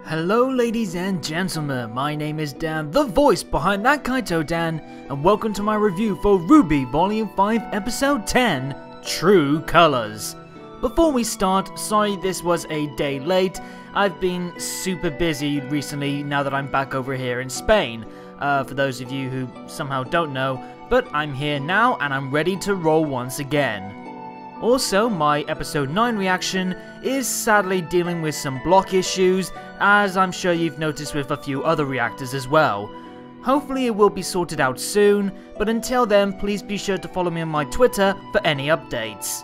Hello ladies and gentlemen, my name is Dan, the voice behind ThatKaitoDan, and welcome to my review for RWBY Volume 5 Episode 10, True Colors. Before we start, sorry this was a day late. I've been super busy recently now that I'm back over here in Spain, for those of you who somehow don't know, but I'm here now and I'm ready to roll once again. Also, my episode 9 reaction is sadly dealing with some block issues, as I'm sure you've noticed with a few other reactors as well. Hopefully it will be sorted out soon, but until then please be sure to follow me on my Twitter for any updates.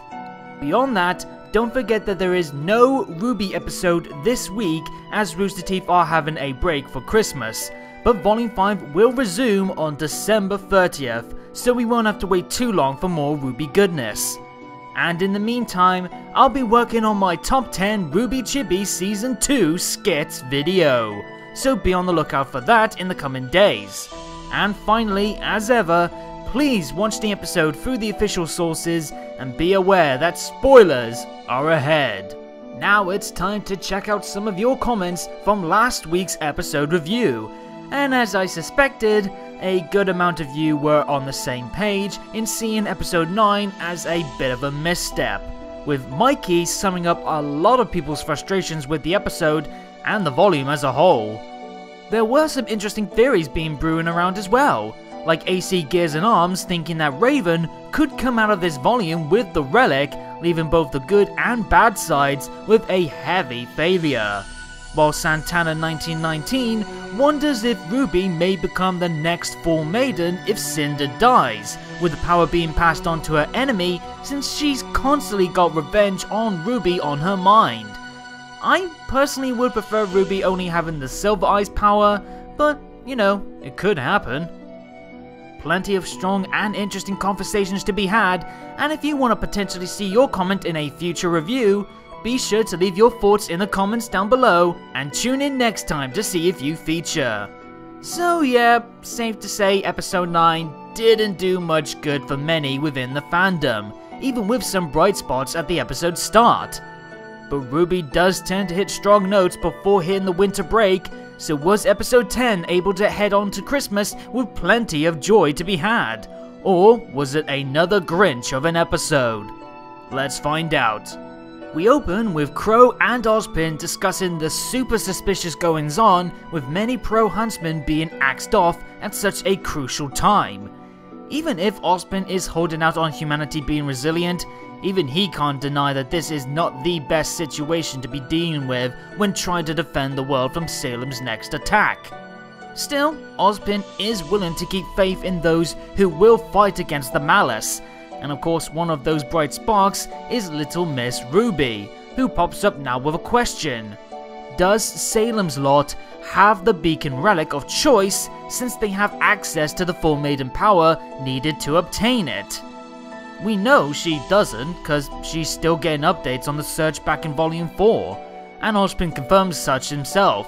Beyond that, don't forget that there is no RWBY episode this week as Rooster Teeth are having a break for Christmas, but Volume 5 will resume on December 30th, so we won't have to wait too long for more RWBY goodness. And in the meantime, I'll be working on my top 10 RWBY Chibi Season 2 skits video, so be on the lookout for that in the coming days. And finally, as ever, please watch the episode through the official sources and be aware that spoilers are ahead. Now it's time to check out some of your comments from last week's episode review, and as I suspected, a good amount of you were on the same page in seeing episode 9 as a bit of a misstep, with Mikey summing up a lot of people's frustrations with the episode and the volume as a whole. There were some interesting theories being brewing around as well, like AC Gears and Arms thinking that Raven could come out of this volume with the relic, leaving both the good and bad sides with a heavy failure. While Santana 1919 wonders if Ruby may become the next full maiden if Cinder dies, with the power being passed on to her enemy since she's constantly got revenge on Ruby on her mind. I personally would prefer Ruby only having the Silver Eyes power, but you know, it could happen. Plenty of strong and interesting conversations to be had, and if you want to potentially see your comment in a future review, be sure to leave your thoughts in the comments down below, and tune in next time to see if you feature. So yeah, safe to say episode 9 didn't do much good for many within the fandom, even with some bright spots at the episode start. But RWBY does tend to hit strong notes before hitting the winter break, so was episode 10 able to head on to Christmas with plenty of joy to be had? Or was it another Grinch of an episode? Let's find out. We open with Crow and Ozpin discussing the super suspicious goings on with many pro-huntsmen being axed off at such a crucial time. Even if Ozpin is holding out on humanity being resilient, even he can't deny that this is not the best situation to be dealing with when trying to defend the world from Salem's next attack. Still, Ozpin is willing to keep faith in those who will fight against the malice. And of course, one of those bright sparks is Little Miss Ruby, who pops up now with a question. Does Salem's lot have the beacon relic of choice since they have access to the full maiden power needed to obtain it? We know she doesn't, cause she's still getting updates on the search back in Volume 4, and Ozpin confirms such himself.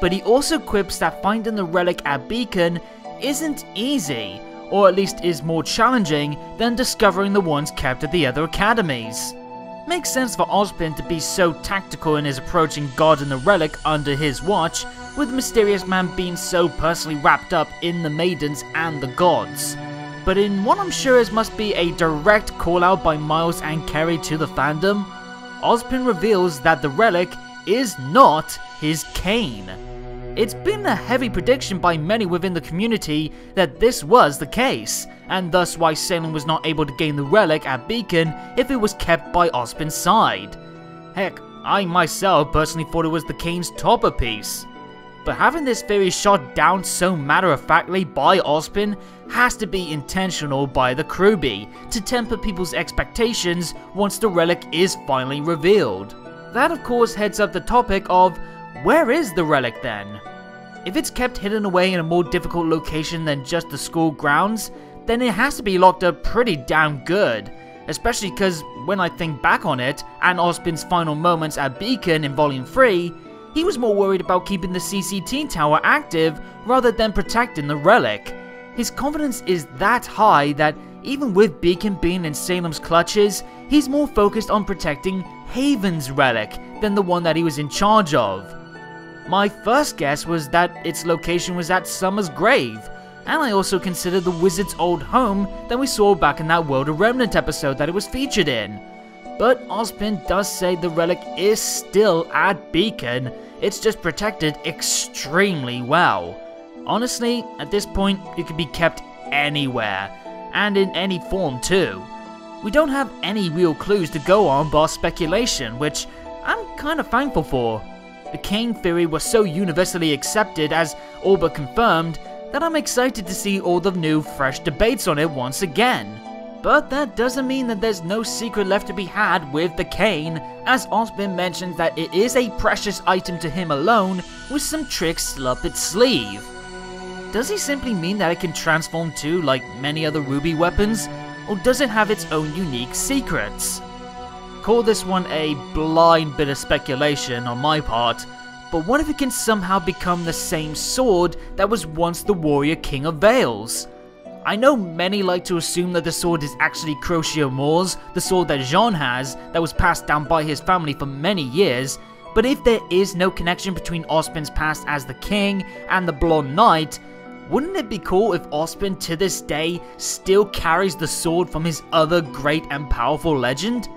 But he also quips that finding the relic at Beacon isn't easy, or at least is more challenging than discovering the ones kept at the other academies. Makes sense for Ozpin to be so tactical in his approaching God and the relic under his watch, with the mysterious man being so personally wrapped up in the maidens and the gods. But in what I'm sure is must be a direct call out by Miles and Kerry to the fandom, Ozpin reveals that the relic is not his cane. It's been a heavy prediction by many within the community that this was the case, and thus why Salem was not able to gain the relic at Beacon if it was kept by Ozpin's side. Heck, I myself personally thought it was the cane's topper piece. But having this theory shot down so matter-of-factly by Ozpin has to be intentional by the RWBY to temper people's expectations once the relic is finally revealed. That of course heads up the topic of, where is the relic then? If it's kept hidden away in a more difficult location than just the school grounds, then it has to be locked up pretty damn good. Especially because when I think back on it, and Ozpin's final moments at Beacon in Volume 3, he was more worried about keeping the CCT tower active rather than protecting the relic. His confidence is that high that even with Beacon being in Salem's clutches, he's more focused on protecting Haven's relic than the one that he was in charge of. My first guess was that its location was at Summer's grave, and I also considered the wizard's old home that we saw back in that World of Remnant episode that it was featured in. But Ozpin does say the relic is still at Beacon, it's just protected extremely well. Honestly, at this point, it could be kept anywhere, and in any form too. We don't have any real clues to go on bar speculation, which I'm kinda thankful for. The Kane theory was so universally accepted as all but confirmed that I'm excited to see all the new fresh debates on it once again. But that doesn't mean that there's no secret left to be had with the cane, as Ozpin mentions that it is a precious item to him alone with some tricks still up its sleeve. Does he simply mean that it can transform too, like many other RWBY weapons, or does it have its own unique secrets? Call this one a blind bit of speculation on my part, but what if it can somehow become the same sword that was once the Warrior King of Veils? I know many like to assume that the sword is actually Crochet Moore's, the sword that Jean has, that was passed down by his family for many years, but if there is no connection between Ozpin's past as the king and the Blonde Knight, wouldn't it be cool if Ozpin to this day still carries the sword from his other great and powerful legend?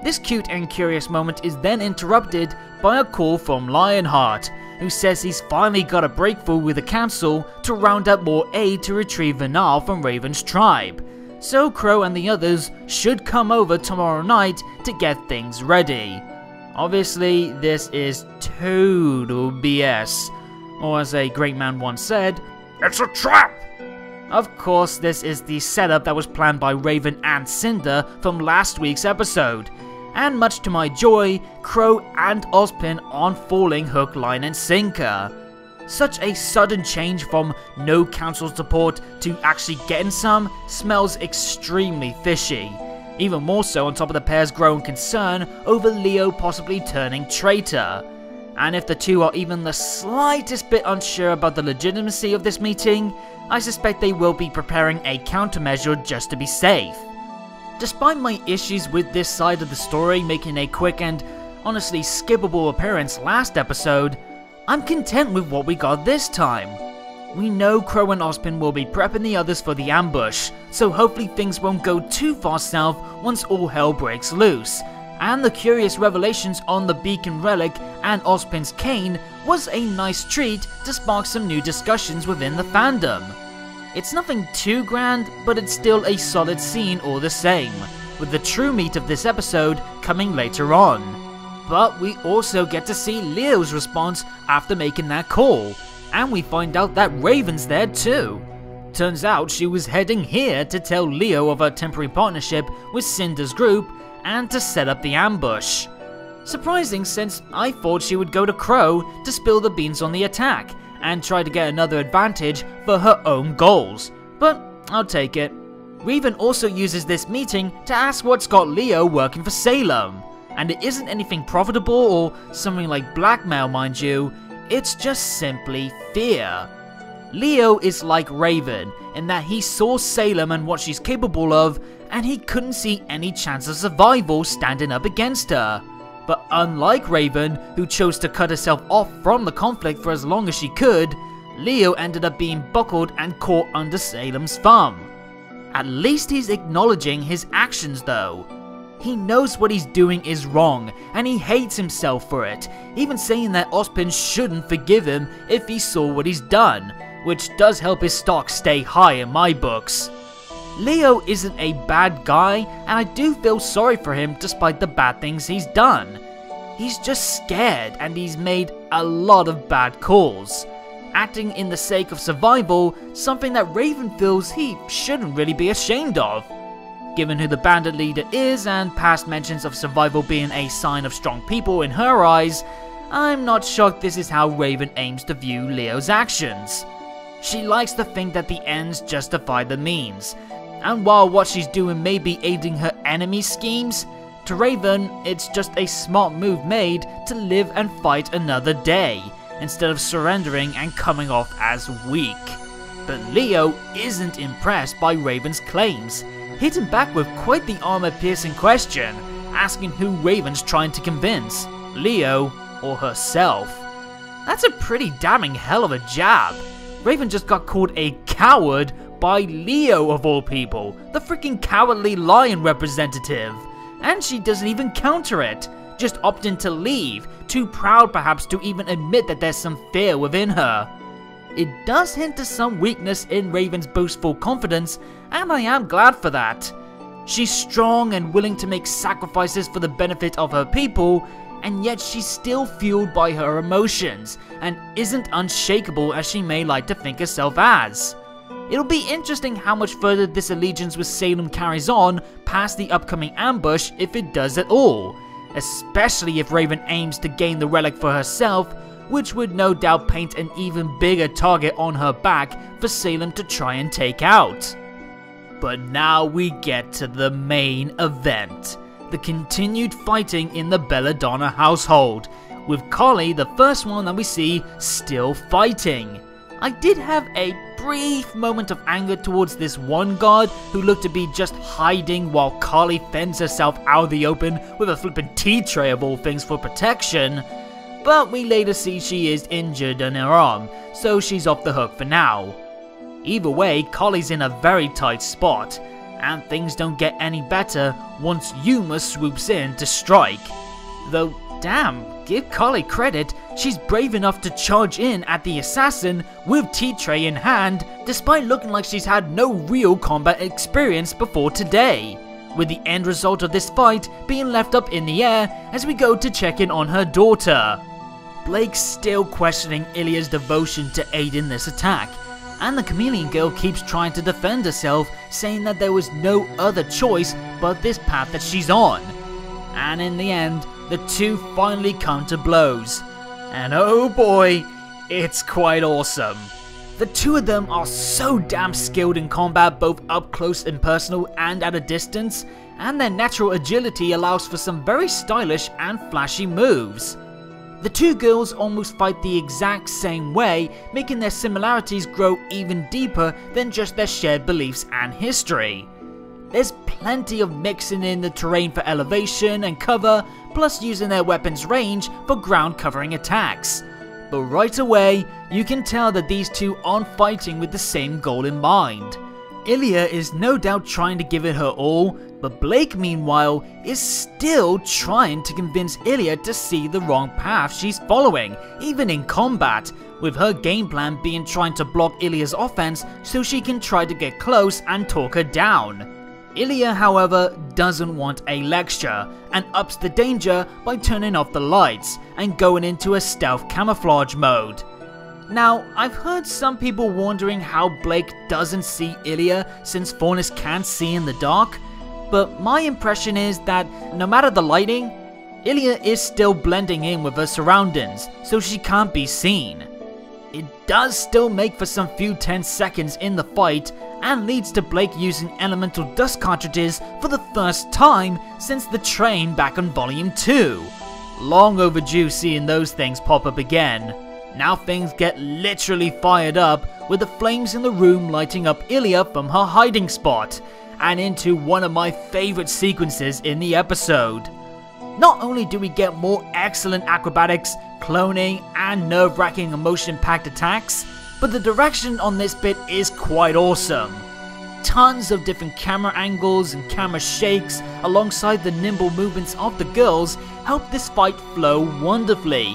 This cute and curious moment is then interrupted by a call from Lionheart, who says he's finally got a breakthrough with the council to round up more aid to retrieve Vinal from Raven's tribe. So Crow and the others should come over tomorrow night to get things ready. Obviously, this is total BS, or as a great man once said, "It's a trap!" Of course, this is the setup that was planned by Raven and Cinder from last week's episode, and much to my joy, Crow and Ozpin aren't falling hook, line and sinker. Such a sudden change from no council support to actually getting some smells extremely fishy, even more so on top of the pair's growing concern over Leo possibly turning traitor. And if the two are even the slightest bit unsure about the legitimacy of this meeting, I suspect they will be preparing a countermeasure just to be safe. Despite my issues with this side of the story making a quick and honestly skippable appearance last episode, I'm content with what we got this time. We know Crow and Ozpin will be prepping the others for the ambush, so hopefully things won't go too far south once all hell breaks loose. And the curious revelations on the Beacon relic and Ozpin's cane was a nice treat to spark some new discussions within the fandom. It's nothing too grand, but it's still a solid scene all the same, with the true meat of this episode coming later on. But we also get to see Leo's response after making that call, and we find out that Raven's there too. Turns out she was heading here to tell Leo of her temporary partnership with Cinder's group and to set up the ambush. Surprising, since I thought she would go to Crow to spill the beans on the attack and try to get another advantage for her own goals, but I'll take it. Raven also uses this meeting to ask what's got Leo working for Salem, and it isn't anything profitable or something like blackmail, mind you, it's just simply fear. Leo is like Raven in that he saw Salem and what she's capable of, and he couldn't see any chance of survival standing up against her. But unlike Raven, who chose to cut herself off from the conflict for as long as she could, Leo ended up being buckled and caught under Salem's thumb. At least he's acknowledging his actions though. He knows what he's doing is wrong, and he hates himself for it, even saying that Ozpin shouldn't forgive him if he saw what he's done, which does help his stock stay high in my books. Leo isn't a bad guy, and I do feel sorry for him despite the bad things he's done. He's just scared, and he's made a lot of bad calls, acting in the sake of survival, something that Raven feels he shouldn't really be ashamed of. Given who the bandit leader is, and past mentions of survival being a sign of strong people in her eyes, I'm not shocked this is how Raven aims to view Leo's actions. She likes to think that the ends justify the means, and while what she's doing may be aiding her enemy's schemes, to Raven, it's just a smart move made to live and fight another day, instead of surrendering and coming off as weak. But Leo isn't impressed by Raven's claims, hitting back with quite the armor-piercing question, asking who Raven's trying to convince, Leo or herself. That's a pretty damning hell of a jab. Raven just got called a coward by Leo of all people, the freaking cowardly lion representative. And she doesn't even counter it, just opting to leave, too proud perhaps to even admit that there's some fear within her. It does hint to some weakness in Raven's boastful confidence, and I am glad for that. She's strong and willing to make sacrifices for the benefit of her people, and yet she's still fueled by her emotions, and isn't unshakable as she may like to think herself as. It'll be interesting how much further this allegiance with Salem carries on past the upcoming ambush, if it does at all, especially if Raven aims to gain the relic for herself, which would no doubt paint an even bigger target on her back for Salem to try and take out. But now we get to the main event, the continued fighting in the Belladonna household, with Collie, the first one that we see, still fighting. I did have a brief moment of anger towards this one guard who looked to be just hiding while Collie fends herself out of the open with a flippin' tea tray of all things for protection, but we later see she is injured in her arm, so she's off the hook for now. Either way, Collie's in a very tight spot, and things don't get any better once Yuma swoops in to strike. Though, damn, give Collie credit, she's brave enough to charge in at the assassin with tea tray in hand, despite looking like she's had no real combat experience before today, with the end result of this fight being left up in the air as we go to check in on her daughter. Blake's still questioning Ilia's devotion to aid in this attack, and the chameleon girl keeps trying to defend herself, saying that there was no other choice but this path that she's on. And in the end, the two finally come to blows. And oh boy, it's quite awesome. The two of them are so damn skilled in combat, both up close and personal and at a distance, and their natural agility allows for some very stylish and flashy moves. The two girls almost fight the exact same way, making their similarities grow even deeper than just their shared beliefs and history. There's plenty of mixing in the terrain for elevation and cover, plus using their weapons' range for ground covering attacks. But right away, you can tell that these two aren't fighting with the same goal in mind. Ilia is no doubt trying to give it her all, but Blake meanwhile is still trying to convince Ilia to see the wrong path she's following, even in combat, with her game plan being trying to block Ilia's offense so she can try to get close and talk her down. Ilia, however, doesn't want a lecture, and ups the danger by turning off the lights and going into a stealth camouflage mode. Now, I've heard some people wondering how Blake doesn't see Ilia since Faunus can't see in the dark, but my impression is that no matter the lighting, Ilia is still blending in with her surroundings, so she can't be seen. It does still make for some few tense seconds in the fight, and leads to Blake using elemental dust cartridges for the first time since the train back on Volume 2. Long overdue seeing those things pop up again. Now things get literally fired up, with the flames in the room lighting up Ilia from her hiding spot, and into one of my favourite sequences in the episode. Not only do we get more excellent acrobatics, cloning, and nerve-wracking emotion-packed attacks, but the direction on this bit is quite awesome. Tons of different camera angles and camera shakes alongside the nimble movements of the girls help this fight flow wonderfully.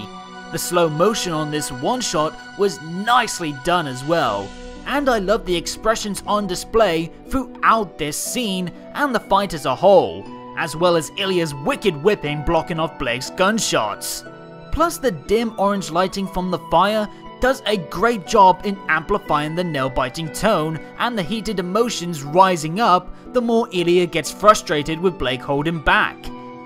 The slow motion on this one shot was nicely done as well, and I love the expressions on display throughout this scene and the fight as a whole, as well as Ilia's wicked whipping blocking off Blake's gunshots. Plus the dim orange lighting from the fire does a great job in amplifying the nail-biting tone and the heated emotions rising up the more Ilia gets frustrated with Blake holding back.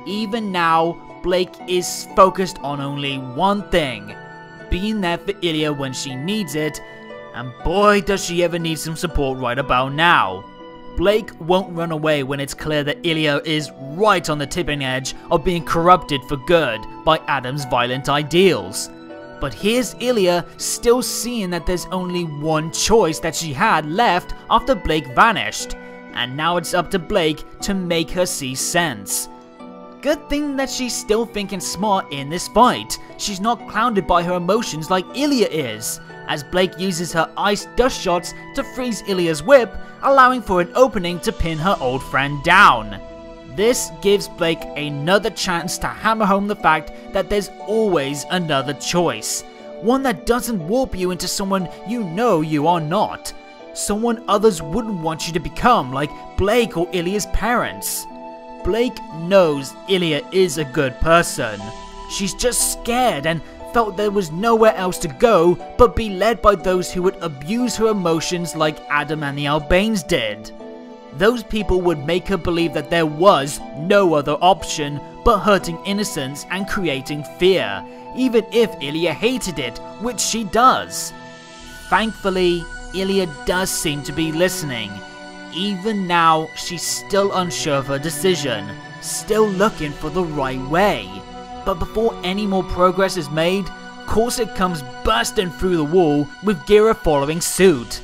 Even now, Blake is focused on only one thing, being there for Ilia when she needs it, and boy does she ever need some support right about now. Blake won't run away when it's clear that Ilia is right on the tipping edge of being corrupted for good by Adam's violent ideals. But here's Ilia still seeing that there's only one choice that she had left after Blake vanished, and now it's up to Blake to make her see sense. Good thing that she's still thinking smart in this fight. She's not clouded by her emotions like Ilia is, as Blake uses her ice dust shots to freeze Ilia's whip, allowing for an opening to pin her old friend down. This gives Blake another chance to hammer home the fact that there's always another choice. One that doesn't warp you into someone you know you are not. Someone others wouldn't want you to become, like Blake or Ilia's parents. Blake knows Ilia is a good person. She's just scared and felt there was nowhere else to go but be led by those who would abuse her emotions like Adam and the Albanes did. Those people would make her believe that there was no other option but hurting innocents and creating fear, even if Ilia hated it, which she does. Thankfully, Ilia does seem to be listening. Even now, she's still unsure of her decision, still looking for the right way. But before any more progress is made, Corsac comes bursting through the wall with Gira following suit.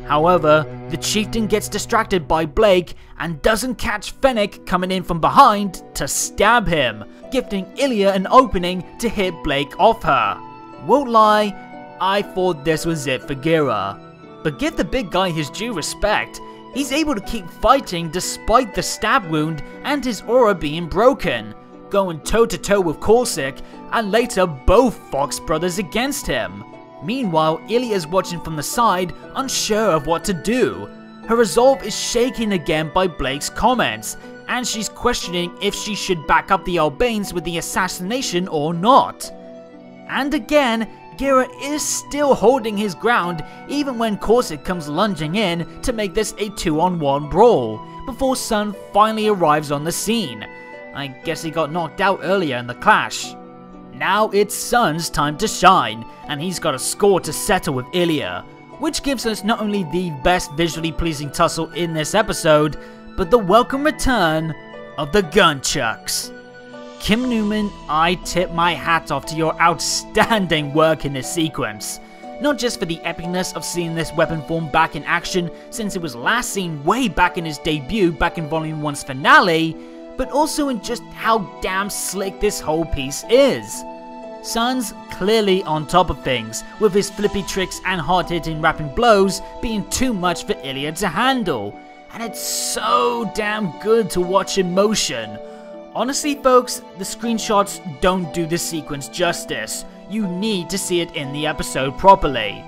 However, the chieftain gets distracted by Blake and doesn't catch Fennec coming in from behind to stab him, gifting Ilia an opening to hit Blake off her. Won't lie, I thought this was it for Gira. But give the big guy his due respect. He's able to keep fighting despite the stab wound and his aura being broken, going toe to toe with Corsac and later both Fox brothers against him. Meanwhile, Ilia's watching from the side, unsure of what to do. Her resolve is shaken again by Blake's comments, and she's questioning if she should back up the Albanes with the assassination or not. And again, Gira is still holding his ground even when Corsac comes lunging in to make this a 2-on-1 brawl, before Sun finally arrives on the scene. I guess he got knocked out earlier in the clash. Now it's Sun's time to shine, and he's got a score to settle with Ilia, which gives us not only the best visually pleasing tussle in this episode, but the welcome return of the Gunchucks. Kim Newman, I tip my hat off to your outstanding work in this sequence. Not just for the epicness of seeing this weapon form back in action since it was last seen way back in his debut back in Volume 1's finale, but also in just how damn slick this whole piece is. Sun's clearly on top of things, with his flippy tricks and hard-hitting rapping blows being too much for Ilia to handle, and it's so damn good to watch in motion. Honestly folks, the screenshots don't do this sequence justice. You need to see it in the episode properly.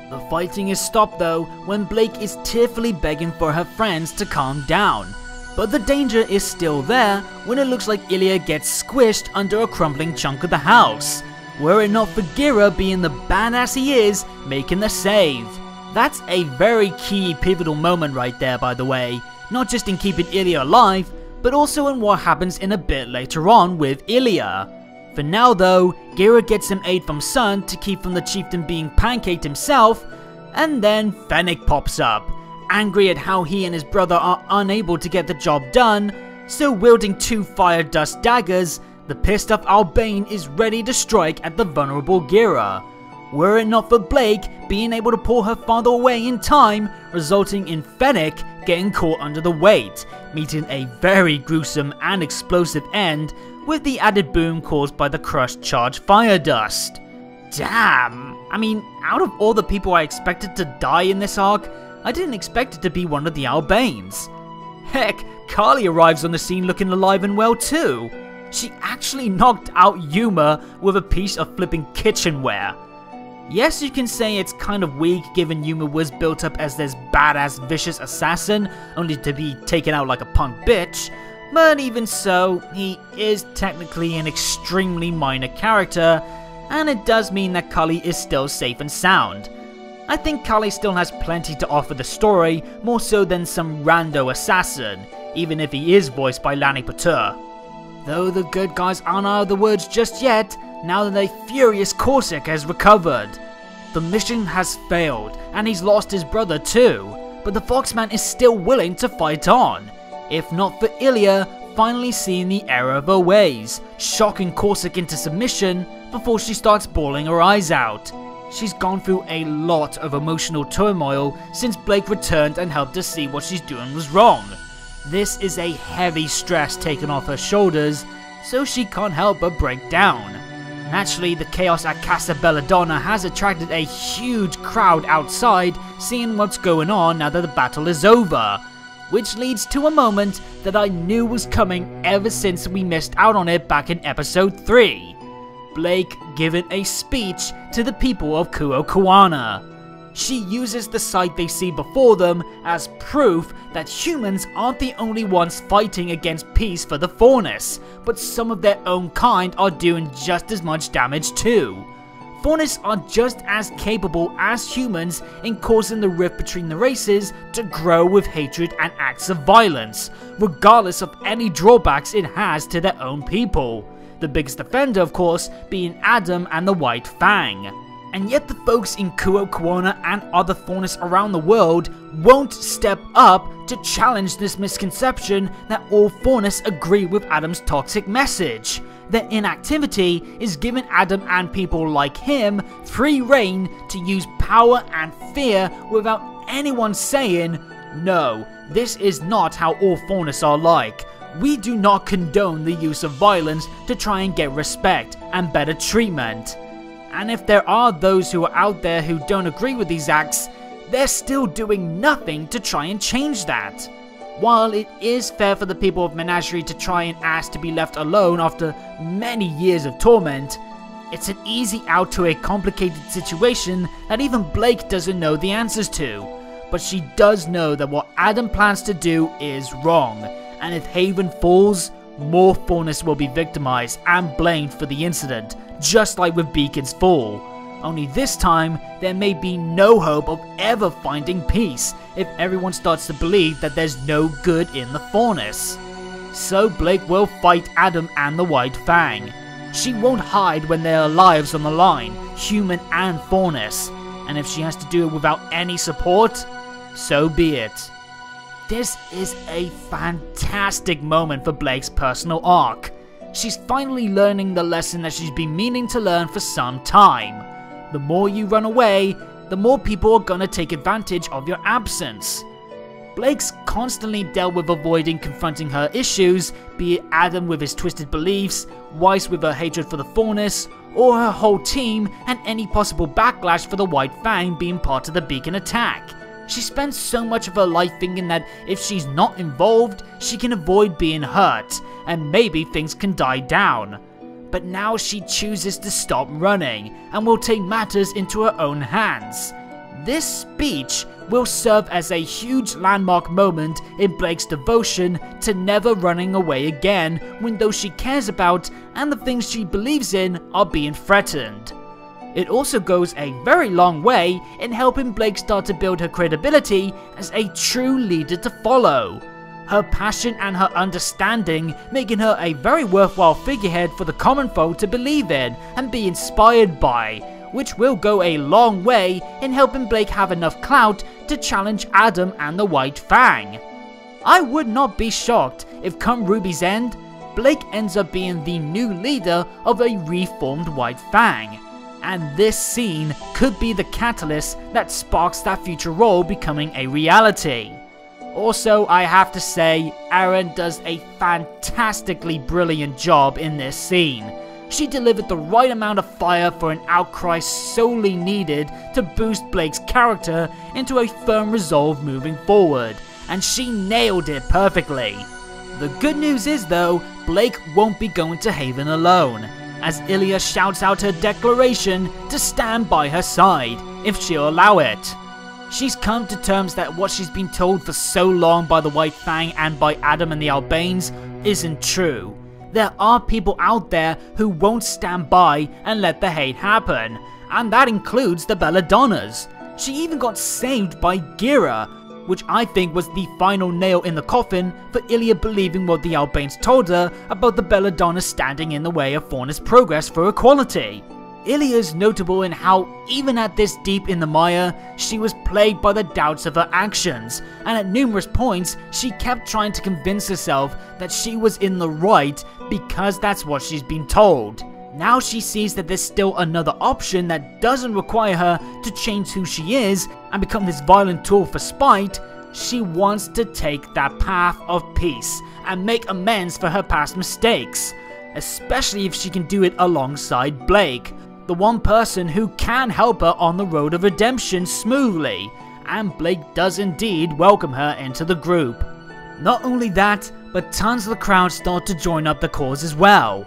The fighting is stopped though when Blake is tearfully begging for her friends to calm down. But the danger is still there when it looks like Ilia gets squished under a crumbling chunk of the house, were it not for Gira being the badass he is, making the save. That's a very key pivotal moment right there, by the way, not just in keeping Ilia alive, but also in what happens in a bit later on with Ilia. For now though, Gira gets some aid from Sun to keep from the chieftain being pancaked himself, and then Fennec pops up, angry at how he and his brother are unable to get the job done, so wielding 2 fire dust daggers, the pissed off Albane is ready to strike at the vulnerable Gira. Were it not for Blake being able to pull her father away in time, resulting in Fennec getting caught under the weight, meeting a very gruesome and explosive end with the added boom caused by the crushed charged fire dust. Damn, I mean, out of all the people I expected to die in this arc, I didn't expect it to be one of the Albanes. Heck, Carly arrives on the scene looking alive and well too. She actually knocked out Yuma with a piece of flipping kitchenware. Yes, you can say it's kind of weak given Yuma was built up as this badass vicious assassin, only to be taken out like a punk bitch, but even so, he is technically an extremely minor character, and it does mean that Kali is still safe and sound. I think Kali still has plenty to offer the story, more so than some rando assassin, even if he is voiced by Lanny Patur. Though the good guys aren't out of the woods just yet, now that a furious Corsac has recovered. The mission has failed, and he's lost his brother too, but the Foxman is still willing to fight on, if not for Ilia finally seeing the error of her ways, shocking Corsac into submission before she starts bawling her eyes out. She's gone through a lot of emotional turmoil since Blake returned and helped her see what she's doing was wrong. This is a heavy stress taken off her shoulders, so she can't help but break down. Naturally, the chaos at Casa Belladonna has attracted a huge crowd outside, seeing what's going on now that the battle is over. Which leads to a moment that I knew was coming ever since we missed out on it back in episode 3. Blake giving a speech to the people of Kuokuana. She uses the sight they see before them as proof that humans aren't the only ones fighting against peace for the Faunus, but some of their own kind are doing just as much damage too. Faunus are just as capable as humans in causing the rift between the races to grow with hatred and acts of violence, regardless of any drawbacks it has to their own people. The biggest offender, of course, being Adam and the White Fang. And yet the folks in Kuokuana and other Faunus around the world won't step up to challenge this misconception that all Faunus agree with Adam's toxic message. Their inactivity is giving Adam and people like him free reign to use power and fear without anyone saying, "No, this is not how all Faunus are like. We do not condone the use of violence to try and get respect and better treatment." And if there are those who are out there who don't agree with these acts, they're still doing nothing to try and change that. While it is fair for the people of Menagerie to try and ask to be left alone after many years of torment, it's an easy out to a complicated situation that even Blake doesn't know the answers to. But she does know that what Adam plans to do is wrong, and if Haven falls, more Faunus will be victimized and blamed for the incident, just like with Beacon's fall. Only this time, there may be no hope of ever finding peace if everyone starts to believe that there's no good in the Faunus. So Blake will fight Adam and the White Fang. She won't hide when there are lives on the line, human and Faunus, and if she has to do it without any support, so be it. This is a fantastic moment for Blake's personal arc. She's finally learning the lesson that she's been meaning to learn for some time. The more you run away, the more people are gonna take advantage of your absence. Blake's constantly dealt with avoiding confronting her issues, be it Adam with his twisted beliefs, Weiss with her hatred for the Faunus, or her whole team and any possible backlash for the White Fang being part of the Beacon attack. She spends so much of her life thinking that if she's not involved, she can avoid being hurt, and maybe things can die down. But now she chooses to stop running, and will take matters into her own hands. This speech will serve as a huge landmark moment in Blake's devotion to never running away again when those she cares about and the things she believes in are being threatened. It also goes a very long way in helping Blake start to build her credibility as a true leader to follow. Her passion and her understanding making her a very worthwhile figurehead for the common folk to believe in and be inspired by, which will go a long way in helping Blake have enough clout to challenge Adam and the White Fang. I would not be shocked if come RWBY's end, Blake ends up being the new leader of a reformed White Fang. And this scene could be the catalyst that sparks that future role becoming a reality. Also, I have to say, Aaron does a fantastically brilliant job in this scene. She delivered the right amount of fire for an outcry solely needed to boost Blake's character into a firm resolve moving forward, and she nailed it perfectly. The good news is though, Blake won't be going to Haven alone, as Ilia shouts out her declaration to stand by her side, if she'll allow it. She's come to terms that what she's been told for so long by the White Fang and by Adam and the Albanes isn't true. There are people out there who won't stand by and let the hate happen, and that includes the Belladonnas. She even got saved by Gira, which I think was the final nail in the coffin for Ilia believing what the Albanes told her about the Belladonna standing in the way of Faunus progress for equality. Ilia is notable in how, even at this deep in the mire, she was plagued by the doubts of her actions, and at numerous points she kept trying to convince herself that she was in the right because that's what she's been told. Now she sees that there's still another option that doesn't require her to change who she is and become this violent tool for spite. She wants to take that path of peace and make amends for her past mistakes. especially if she can do it alongside Blake, the one person who can help her on the road of redemption smoothly, and Blake does indeed welcome her into the group. Not only that, but tons of the crowd start to join up the cause as well.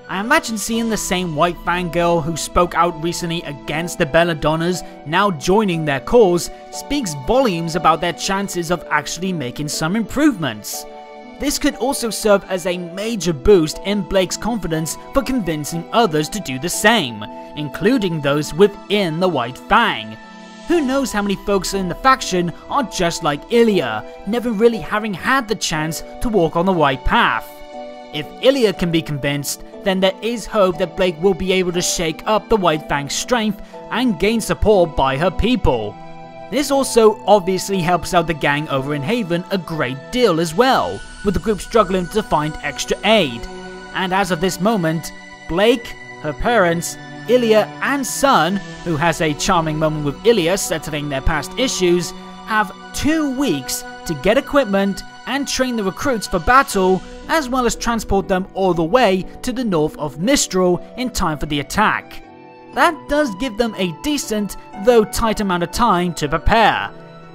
I imagine seeing the same white fangirl who spoke out recently against the Belladonnas now joining their cause speaks volumes about their chances of actually making some improvements. This could also serve as a major boost in Blake's confidence for convincing others to do the same, including those within the White Fang. Who knows how many folks in the faction are just like Ilia, never really having had the chance to walk on the right path. If Ilia can be convinced, then there is hope that Blake will be able to shake up the White Fang's strength and gain support by her people. This also obviously helps out the gang over in Haven a great deal as well, with the group struggling to find extra aid. And as of this moment, Blake, her parents, Ilia and son, who has a charming moment with Ilia settling their past issues, have 2 weeks to get equipment and train the recruits for battle, as well as transport them all the way to the north of Mistral in time for the attack. That does give them a decent, though tight amount of time to prepare.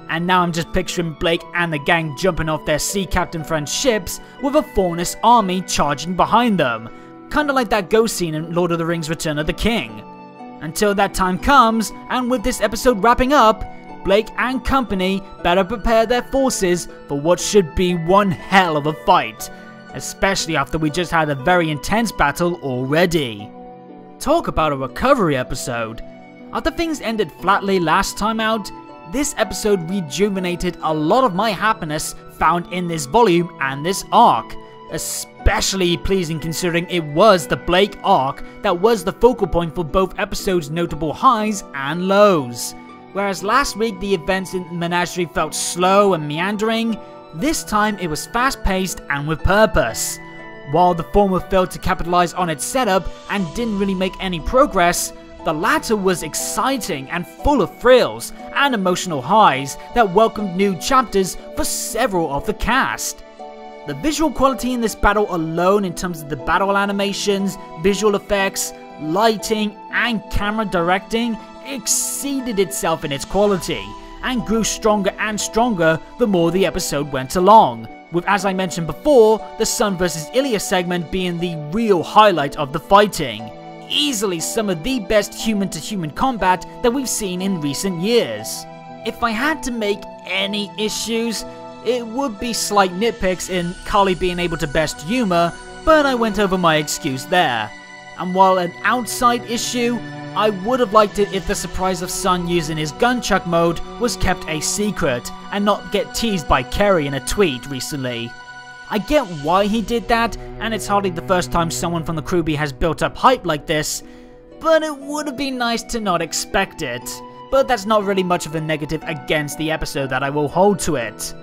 And now I'm just picturing Blake and the gang jumping off their sea captain friend's ships with a Faunus army charging behind them, kinda like that ghost scene in Lord of the Rings Return of the King. Until that time comes, and with this episode wrapping up, Blake and company better prepare their forces for what should be one hell of a fight, especially after we just had a very intense battle already. Talk about a recovery episode. After things ended flatly last time out, this episode rejuvenated a lot of my happiness found in this volume and this arc, especially pleasing considering it was the Blake arc that was the focal point for both episodes' notable highs and lows. Whereas last week the events in Menagerie felt slow and meandering, this time it was fast-paced and with purpose. While the former failed to capitalize on its setup and didn't really make any progress, the latter was exciting and full of thrills and emotional highs that welcomed new chapters for several of the cast. The visual quality in this battle alone, in terms of the battle animations, visual effects, lighting and camera directing, exceeded itself in its quality and grew stronger and stronger the more the episode went along, with, as I mentioned before, the Sun vs Ilia segment being the real highlight of the fighting. Easily some of the best human-to-human combat that we've seen in recent years. If I had to make any issues, it would be slight nitpicks in Carly being able to best humor, but I went over my excuse there. And while an outside issue, I would have liked it if the surprise of Sun using his gunchuck mode was kept a secret and not get teased by Kerry in a tweet recently. I get why he did that, and it's hardly the first time someone from the RWBY has built up hype like this, but it would have been nice to not expect it. But that's not really much of a negative against the episode that I will hold to it.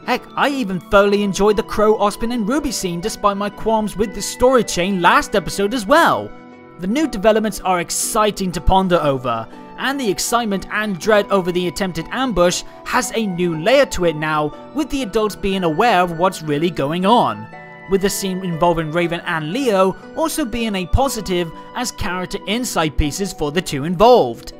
Heck, I even thoroughly enjoyed the Crow, Ozpin and Ruby scene despite my qualms with the story chain last episode as well. The new developments are exciting to ponder over, and the excitement and dread over the attempted ambush has a new layer to it now, with the adults being aware of what's really going on, with the scene involving Raven and Leo also being a positive as character insight pieces for the two involved.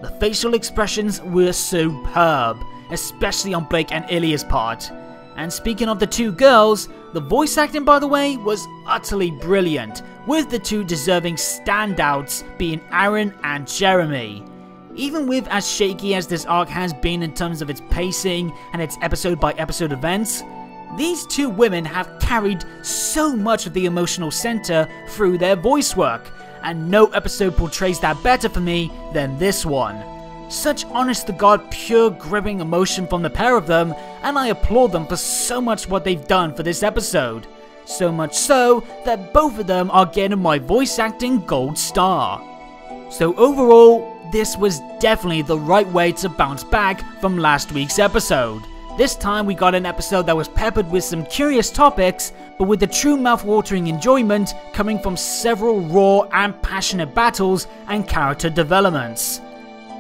The facial expressions were superb, especially on Blake and Ilia's part. And speaking of the two girls, the voice acting, by the way, was utterly brilliant, with the two deserving standouts being Aaron and Jeremy. Even with as shaky as this arc has been in terms of its pacing and its episode by episode events, these two women have carried so much of the emotional center through their voice work, and no episode portrays that better for me than this one. Such honest-to-God pure gripping emotion from the pair of them, and I applaud them for so much what they've done for this episode. So much so that both of them are getting my voice acting gold star. So overall, this was definitely the right way to bounce back from last week's episode. This time we got an episode that was peppered with some curious topics, but with the true mouth-watering enjoyment coming from several raw and passionate battles and character developments.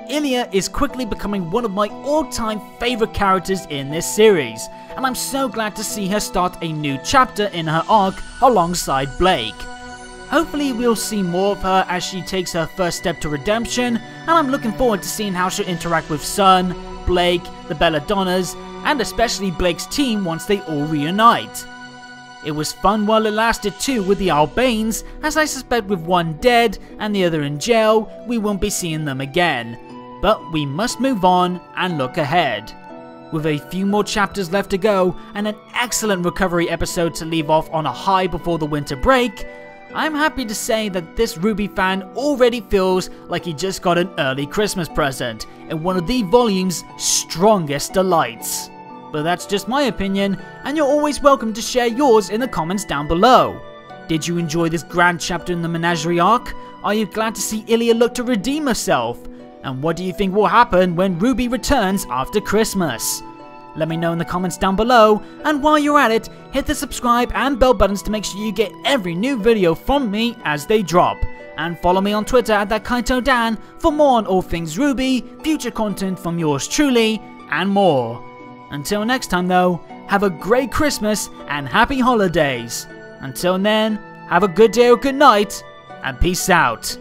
Ilia is quickly becoming one of my all-time favourite characters in this series, and I'm so glad to see her start a new chapter in her arc alongside Blake. Hopefully we'll see more of her as she takes her first step to redemption, and I'm looking forward to seeing how she'll interact with Sun, Blake, the Belladonnas, and especially Blake's team once they all reunite. It was fun while it lasted too with the Albanes, as I suspect with one dead and the other in jail, we won't be seeing them again. But we must move on and look ahead. With a few more chapters left to go and an excellent recovery episode to leave off on a high before the winter break, I'm happy to say that this RWBY fan already feels like he just got an early Christmas present and one of the volume's strongest delights. But that's just my opinion, and you're always welcome to share yours in the comments down below. Did you enjoy this grand chapter in the Menagerie arc? Are you glad to see Ilia look to redeem herself? And what do you think will happen when RWBY returns after Christmas? Let me know in the comments down below, and while you're at it, hit the subscribe and bell buttons to make sure you get every new video from me as they drop. And follow me on Twitter at ThatKaitoDan for more on all things RWBY, future content from yours truly, and more. Until next time though, have a great Christmas and happy holidays. Until then, have a good day or good night, and peace out.